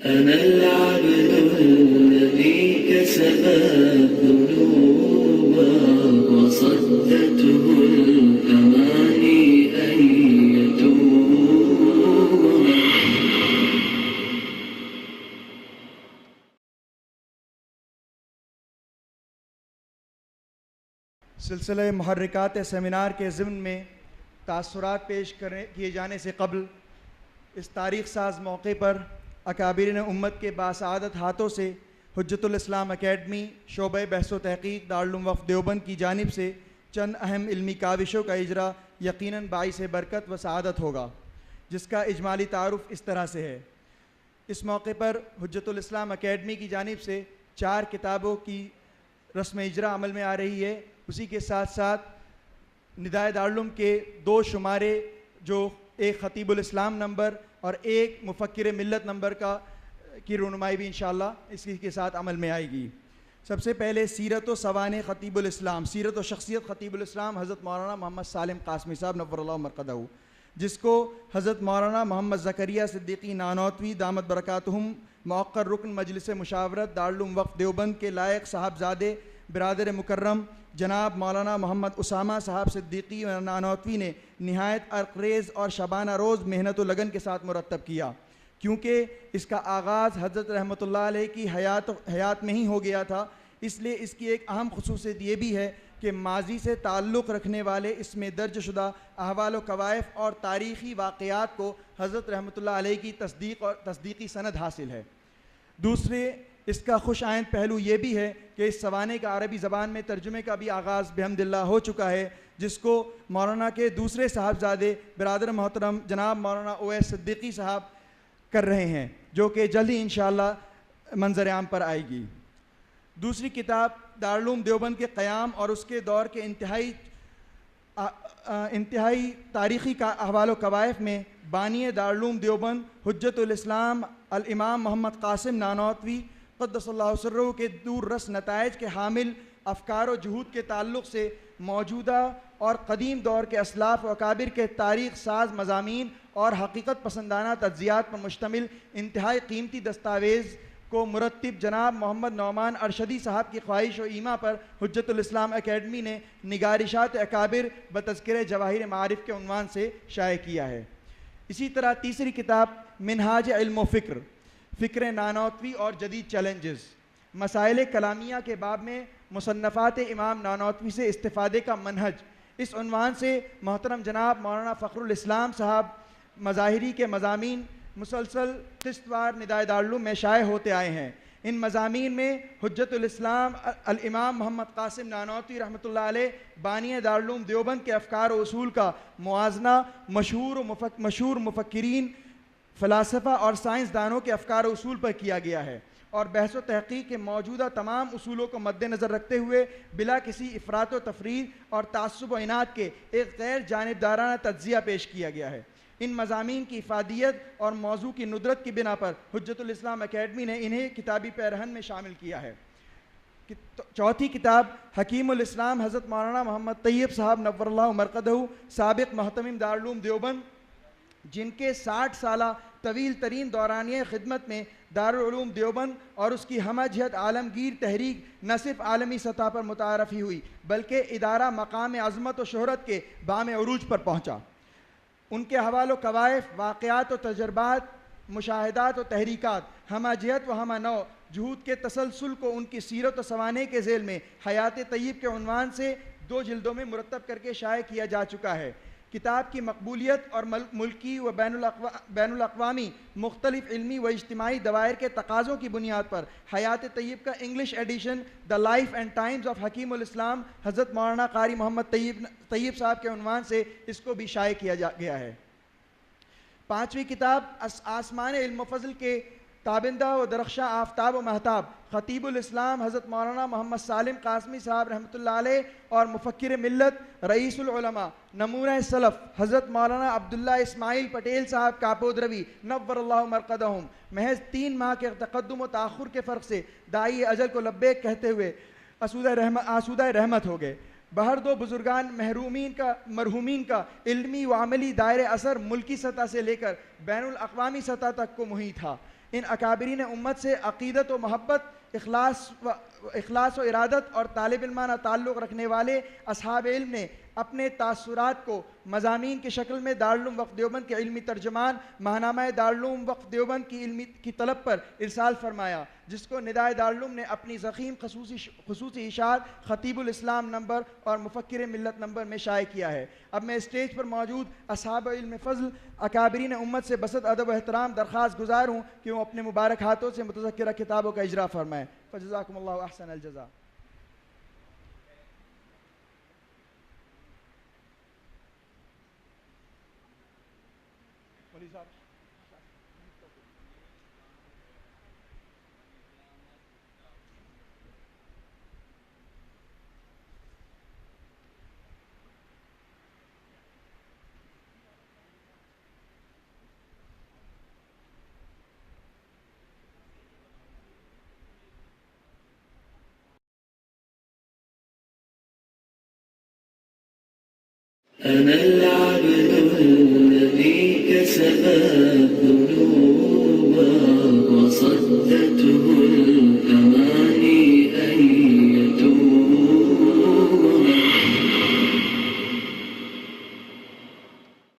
أنا العبد الذي كسب الذنوب وصدته الأماني أن يتوب. سلسلہ محرکات سیمینار کے ضمن میں تاثرات پیش کیے جانے سے قبل اس تاریخ ساز موقع پر اکابرین امت کے باسعادت ہاتھوں سے حجت الاسلام اکیڈمی شعبہ بحث و تحقیق دارالعلوم وقف دیوبند کی جانب سے چند اہم علمی کاوشوں کا اجرا یقیناً باعث برکت و سعادت ہوگا، جس کا اجمالی تعارف اس طرح سے ہے۔ اس موقع پر حجت الاسلام اکیڈمی کی جانب سے 4 کتابوں کی رسم اجرا عمل میں آ رہی ہے۔ اسی کے ساتھ ساتھ ندائے دارالعلوم کے 2 شمارے، جو ایک خطیب الاسلام نمبر اور ایک مفکر ملت نمبر کی رونمائی بھی انشاءاللہ اسی کے ساتھ عمل میں آئے گی۔ سب سے پہلے سیرت و سوانح خطیب الاسلام، سیرت و شخصیت خطیب الاسلام حضرت مولانا محمد سالم قاسمی صاحب نور اللہ مرقدہ، جس کو حضرت مولانا محمد زکریا صدیقی نانوتوی دامت برکاتہم موقر رکن مجلس مشاورت دارالعلوم وقف دیوبند کے لائق صاحبزادے برادر مکرم جناب مولانا محمد اسامہ صاحب صدیقی نانوتوی نے نہایت ارقریز اور شبانہ روز محنت و لگن کے ساتھ مرتب کیا، کیونکہ اس کا آغاز حضرت رحمۃ اللہ علیہ کی حیات میں ہی ہو گیا تھا۔ اس لیے اس کی ایک اہم خصوصیت یہ بھی ہے کہ ماضی سے تعلق رکھنے والے اس میں درج شدہ احوال و کوائف اور تاریخی واقعات کو حضرت رحمۃ اللہ علیہ کی تصدیقی سند حاصل ہے۔ دوسرے اس کا خوش آئند پہلو یہ بھی ہے کہ اس سوانح کا عربی زبان میں ترجمے کا بھی آغاز بحمد اللہ ہو چکا ہے، جس کو مولانا کے دوسرے صاحبزادے برادر محترم جناب مولانا اویس صدیقی صاحب کر رہے ہیں، جو کہ جلد ہی انشاءاللہ منظر عام پر آئے گی۔ دوسری کتاب دارالعلوم دیوبند کے قیام اور اس کے دور کے انتہائی تاریخی کا احوال و کوائف میں بانی دارالعلوم دیوبند حجت الاسلام الامام محمد قاسم نانوتوی قدس اللہ سرہ کے دور رس نتائج کے حامل افکار و جہود کے تعلق سے موجودہ اور قدیم دور کے اسلاف و اکابر کے تاریخ ساز مضامین اور حقیقت پسندانہ تجزیات پر مشتمل انتہائی قیمتی دستاویز کو مرتب جناب محمد نعمان ارشدی صاحب کی خواہش و ایما پر حجت الاسلام اکیڈمی نے نگارشات اکابر بتذکرہ جواہر معارف کے عنوان سے شائع کیا ہے۔ اسی طرح تیسری کتاب منہاج علم و فکر نانوتوی اور جدید چیلنجز، مسائل کلامیہ کے باب میں مصنفات امام نانوتوی سے استفادے کا منہج، اس عنوان سے محترم جناب مولانا فخر الاسلام صاحب مظاہری کے مضامین مسلسل قسط وار ندائے دارالعلوم میں شائع ہوتے آئے ہیں۔ ان مضامین میں حجت الاسلام الامام محمد قاسم نانوتوی رحمۃ اللہ علیہ بانی دارالعلوم دیوبند کے افکار و اصول کا موازنہ مشہور مفکرین، فلاسفہ اور سائنسدانوں کے افکار و اصول پر کیا گیا ہے، اور بحث و تحقیق کے موجودہ تمام اصولوں کو مد نظر رکھتے ہوئے بلا کسی افراط و تفرید اور تعصب و عناد کے ایک غیر جانبدارانہ تجزیہ پیش کیا گیا ہے۔ ان مضامین کی افادیت اور موضوع کی ندرت کی بنا پر حجت الاسلام اکیڈمی نے انہیں کتابی پیرہن میں شامل کیا ہے۔ چوتھی کتاب حکیم الاسلام حضرت مولانا محمد طیب صاحب نور اللہ مرقدہ سابق محتمم دارالعلوم دیوبند، جن کے 60 سالہ طویل ترین دورانیہ خدمت میں دارالعلوم دیوبند اور اس کی ہمہ جہت عالمگیر تحریک نہ صرف عالمی سطح پر متعارف ہی ہوئی بلکہ ادارہ مقام عظمت و شہرت کے بام عروج پر پہنچا۔ ان کے حوال و کوائف، واقعات و تجربات، مشاہدات و تحریکات ہمہ جہت و ہمہ نوع جہود کے تسلسل کو ان کی سیرت و سوانح کے ذیل میں حیات طیب کے عنوان سے 2 جلدوں میں مرتب کر کے شائع کیا جا چکا ہے۔ کتاب کی مقبولیت اور ملکی و بین الاقوامی مختلف علمی و اجتماعی دوائر کے تقاضوں کی بنیاد پر حیات طیب کا English edition the life and times of Hakim ul Islam حضرت مولانا قاری محمد طیب صاحب کے عنوان سے اس کو بھی شائع کیا گیا ہے۔ 5ویں کتاب آسمان علم و فضل کے تابندہ و درخشاں آفتاب و مہتاب خطیب الاسلام حضرت مولانا محمد سالم قاسمی صاحب رحمۃ اللہ علیہ اور مفکر ملت رئیس العلماء نمونہ سلف حضرت مولانا عبداللہ اسماعیل پٹیل صاحب کاپودروی نور اللہ مرقدہم محض 3 ماہ کے تقدم و تاخر کے فرق سے داعی اجل کو لبیک کہتے ہوئے آسودہ رحمت ہو گئے۔ بہر 2 بزرگان مرحومین کا علمی و عملی دائرہ اثر ملکی سطح سے لے کر بین الاقوامی سطح تک کو محیط تھا۔ ان اکابرین امت سے عقیدت و محبت، اخلاص و ارادت اور طالب علمانہ تعلق رکھنے والے اصحاب علم نے اپنے تاثرات کو مضامین کی شکل میں دارالعلوم وقف دیوبند کے علمی ترجمان ماہنامہ دارالعلوم وقف دیوبند کی طلب پر ارسال فرمایا، جس کو ندائے دارالعلوم نے اپنی ضخیم خصوصی اشاعت خطیب الاسلام نمبر اور مفکر ملت نمبر میں شائع کیا ہے۔ اب میں اسٹیج پر موجود اصحاب علم فضل اکابرین امت سے بسط ادب و احترام درخواست گزار ہوں کہ وہ اپنے مبارک ہاتھوں سے متذکرہ کتابوں کا اجرا فرمائیں۔ فجزاکم اللہ احسن الجزاء۔ أنا العبد الذي كسب الذنوب وصدته